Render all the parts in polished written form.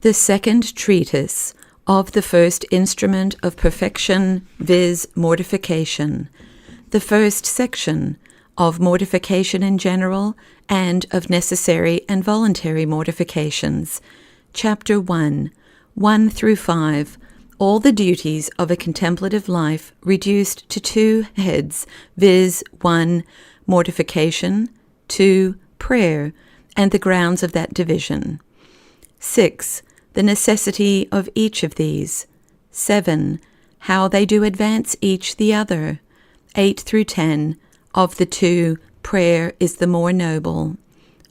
The second treatise of the first instrument of perfection, viz. Mortification. The first section of mortification in general and of necessary and voluntary mortifications. Chapter 1, 1 through 5. All the duties of a contemplative life reduced to two heads, viz. 1. Mortification, 2. Prayer, and the grounds of that division. 6. The necessity of each of these. 7. How they do advance each the other. 8 through 10. Of the two, prayer is the more noble.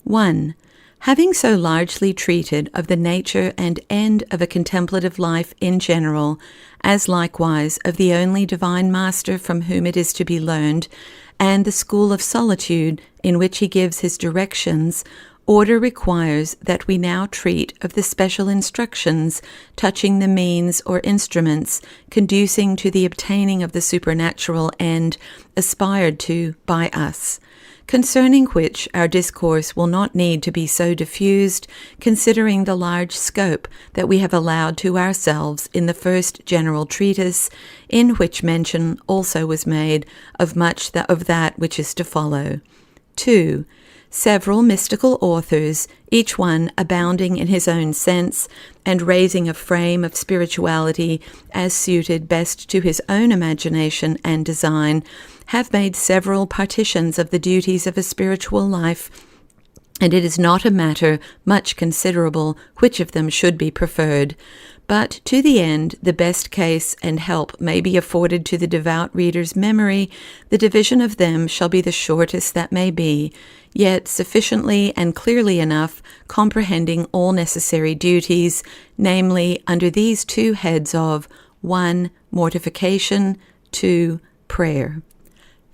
1. Having so largely treated of the nature and end of a contemplative life in general, as likewise of the only divine master from whom it is to be learned, and the school of solitude in which he gives his directions, order requires that we now treat of the special instructions touching the means or instruments conducing to the obtaining of the supernatural end aspired to by us, concerning which our discourse will not need to be so diffused, considering the large scope that we have allowed to ourselves in the first general treatise, in which mention also was made of much of that which is to follow. 2. Several mystical authors, each one abounding in his own sense, and raising a frame of spirituality as suited best to his own imagination and design, have made several partitions of the duties of a spiritual life, and it is not a matter much considerable which of them should be preferred. But to the end the best case and help may be afforded to the devout reader's memory, the division of them shall be the shortest that may be, yet sufficiently and clearly enough comprehending all necessary duties, namely under these two heads of 1. Mortification, 2. Prayer.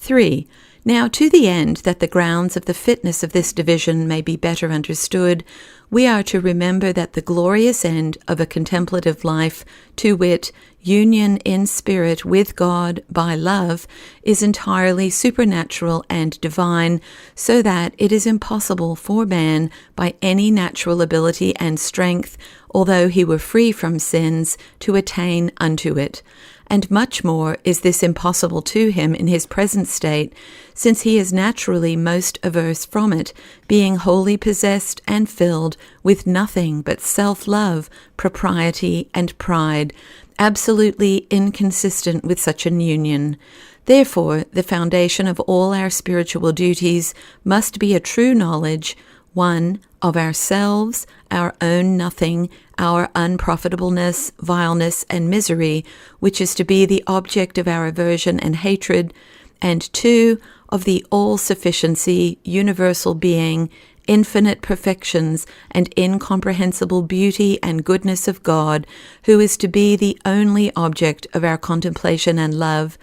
3. Now, to the end that the grounds of the fitness of this division may be better understood, we are to remember that the glorious end of a contemplative life, to wit, union in spirit with God by love, is entirely supernatural and divine, so that it is impossible for man, by any natural ability and strength, although he were free from sins, to attain unto it. And much more is this impossible to him in his present state, since he is naturally most averse from it, being wholly possessed and filled with nothing but self-love, propriety, and pride, absolutely inconsistent with such an union. Therefore, the foundation of all our spiritual duties must be a true knowledge, 1. Of ourselves, our own nothing, our unprofitableness, vileness, and misery, which is to be the object of our aversion and hatred, and 2. Of the all-sufficiency, universal being, infinite perfections, and incomprehensible beauty and goodness of God, who is to be the only object of our contemplation and love,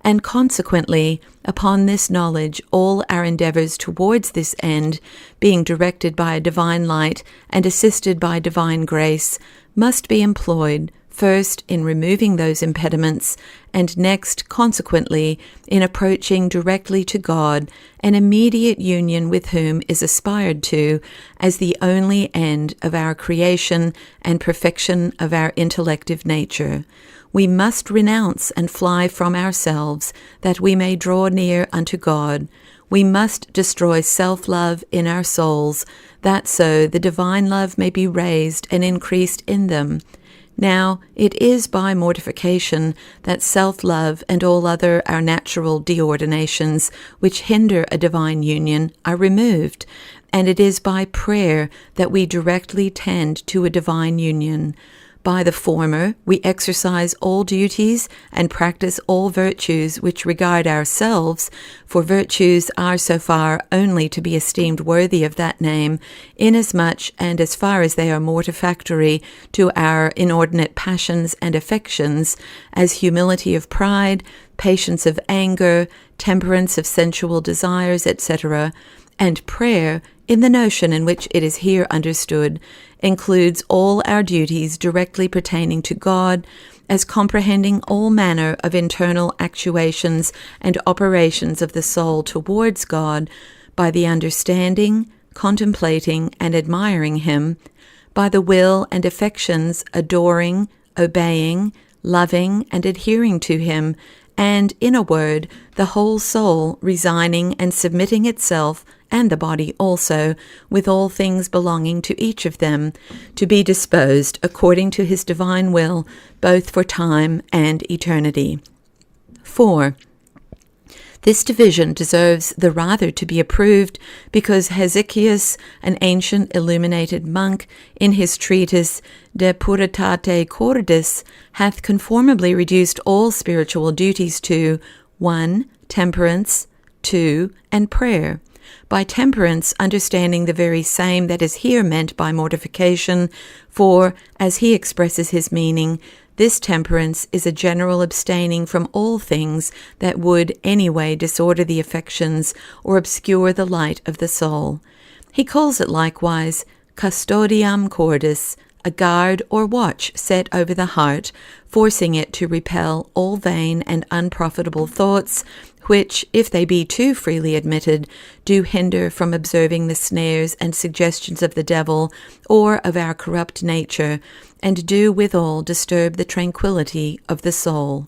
and consequently, upon this knowledge, all our endeavors towards this end, being directed by a divine light and assisted by divine grace, must be employed, first in removing those impediments, and next, consequently, in approaching directly to God, an immediate union with whom is aspired to as the only end of our creation and perfection of our intellective nature. We must renounce and fly from ourselves, that we may draw near unto God. We must destroy self-love in our souls, that so the divine love may be raised and increased in them. Now, it is by mortification that self-love and all other our natural deordinations which hinder a divine union are removed, and it is by prayer that we directly tend to a divine union. By the former, we exercise all duties and practice all virtues which regard ourselves, for virtues are so far only to be esteemed worthy of that name, inasmuch and as far as they are mortifactory to our inordinate passions and affections, as humility of pride, patience of anger, temperance of sensual desires, etc., and prayer, in the notion in which it is here understood, includes all our duties directly pertaining to God, as comprehending all manner of internal actuations and operations of the soul towards God, by the understanding, contemplating, and admiring Him, by the will and affections adoring, obeying, loving, and adhering to him, and, in a word, the whole soul resigning and submitting itself, and the body also, with all things belonging to each of them, to be disposed according to his divine will, both for time and eternity. 4. This division deserves the rather to be approved because Hesychius, an ancient illuminated monk, in his treatise De Puritate Cordis, hath conformably reduced all spiritual duties to 1. Temperance, 2. And prayer. By temperance, understanding the very same that is here meant by mortification, for, as he expresses his meaning, this temperance is a general abstaining from all things that would anyway disorder the affections or obscure the light of the soul. He calls it likewise custodiam cordis, a guard or watch set over the heart, forcing it to repel all vain and unprofitable thoughts, which, if they be too freely admitted, do hinder from observing the snares and suggestions of the devil or of our corrupt nature, and do withal disturb the tranquillity of the soul.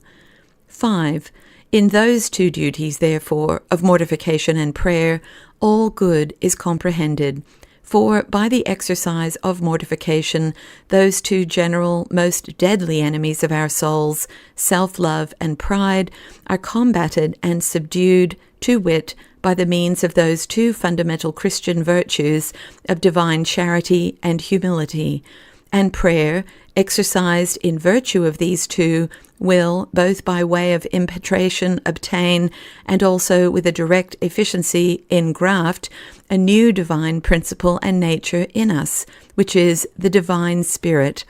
5. In those two duties, therefore, of mortification and prayer, all good is comprehended. For by the exercise of mortification, those two general, most deadly enemies of our souls, self-love and pride, are combated and subdued, to wit, by the means of those two fundamental Christian virtues of divine charity and humility. And prayer, exercised in virtue of these two, will, both by way of impetration, obtain, and also with a direct efficiency engraft, a new divine principle and nature in us, which is the divine Spirit,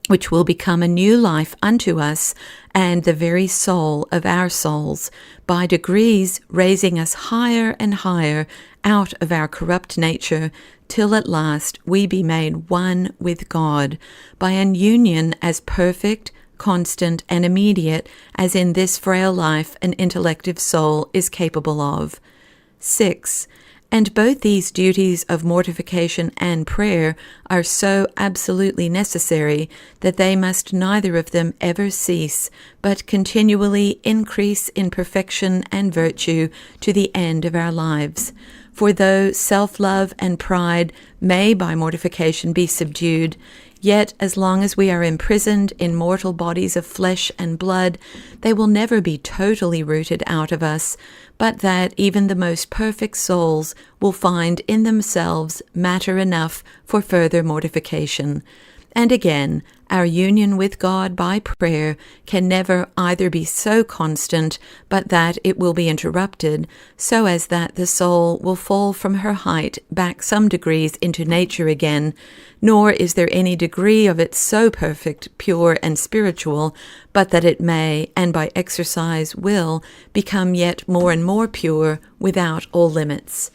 which will become a new life unto us and the very soul of our souls, by degrees raising us higher and higher out of our corrupt nature, till at last we be made one with God, by an union as perfect, constant, and immediate as in this frail life an intellective soul is capable of. 6. And both these duties of mortification and prayer are so absolutely necessary that they must neither of them ever cease, but continually increase in perfection and virtue to the end of our lives. For though self-love and pride may by mortification be subdued, yet as long as we are imprisoned in mortal bodies of flesh and blood, they will never be totally rooted out of us, but that even the most perfect souls will find in themselves matter enough for further mortification. And again, our union with God by prayer can never either be so constant, but that it will be interrupted, so as that the soul will fall from her height back some degrees into nature again, nor is there any degree of it so perfect, pure, and spiritual, but that it may, and by exercise will, become yet more and more pure without all limits.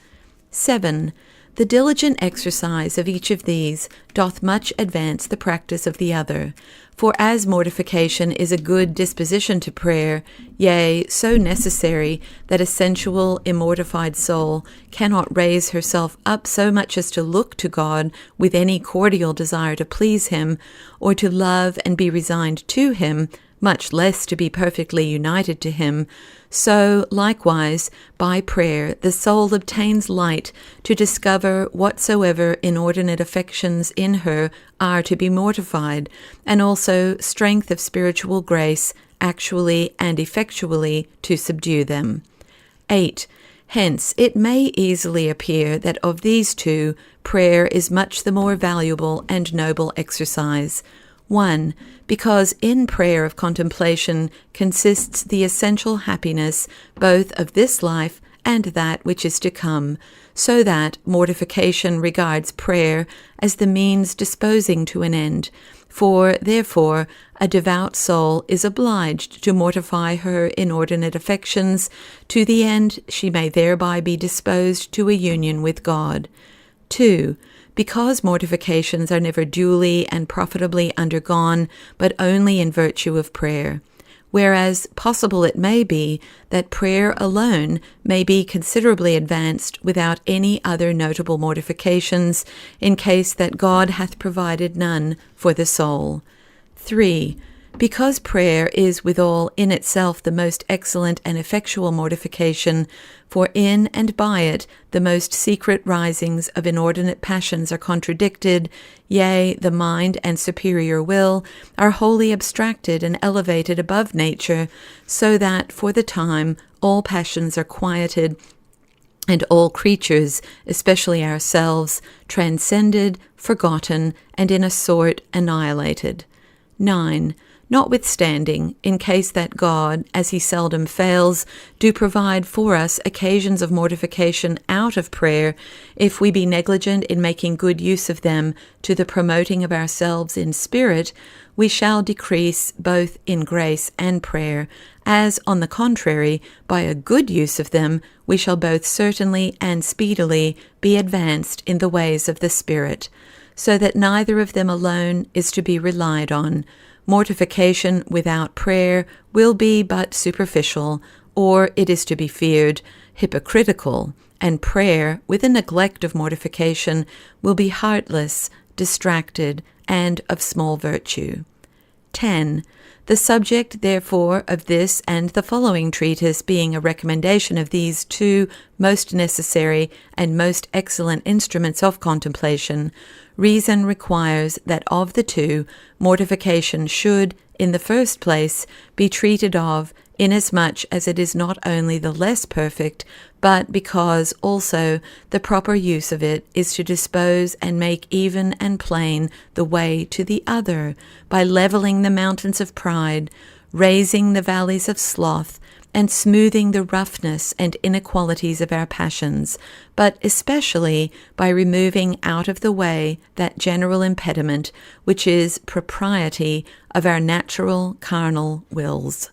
7. The diligent exercise of each of these doth much advance the practice of the other. For as mortification is a good disposition to prayer, yea, so necessary that a sensual, immortified soul cannot raise herself up so much as to look to God with any cordial desire to please him, or to love and be resigned to him, much less to be perfectly united to him, so, likewise, by prayer the soul obtains light to discover whatsoever inordinate affections in her are to be mortified, and also strength of spiritual grace actually and effectually to subdue them. 8. Hence, it may easily appear that of these two, prayer is much the more valuable and noble exercise. 1. Because in prayer of contemplation consists the essential happiness both of this life and that which is to come, so that mortification regards prayer as the means disposing to an end. For, therefore, a devout soul is obliged to mortify her inordinate affections, to the end she may thereby be disposed to a union with God. 2. Because mortifications are never duly and profitably undergone, but only in virtue of prayer. whereas possible it may be that prayer alone may be considerably advanced without any other notable mortifications, in case that God hath provided none for the soul. 3. Because prayer is withal in itself the most excellent and effectual mortification, for in and by it the most secret risings of inordinate passions are contradicted, yea, the mind and superior will are wholly abstracted and elevated above nature, so that for the time all passions are quieted, and all creatures, especially ourselves, transcended, forgotten, and in a sort annihilated. 9. Notwithstanding, in case that God, as he seldom fails, do provide for us occasions of mortification out of prayer, if we be negligent in making good use of them to the promoting of ourselves in spirit, we shall decrease both in grace and prayer, as, on the contrary, by a good use of them, we shall both certainly and speedily be advanced in the ways of the Spirit, so that neither of them alone is to be relied on. Mortification without prayer will be but superficial, or, it is to be feared, hypocritical, and prayer, with a neglect of mortification, will be heartless, distracted, and of small virtue. 10. The subject, therefore, of this and the following treatise being a recommendation of these two most necessary and most excellent instruments of contemplation, reason requires that of the two, mortification should, in the first place, be treated of, inasmuch as it is not only the less perfect, but because also the proper use of it is to dispose and make even and plain the way to the other, by levelling the mountains of pride, raising the valleys of sloth, and smoothing the roughness and inequalities of our passions, but especially by removing out of the way that general impediment which is propriety of our natural carnal wills.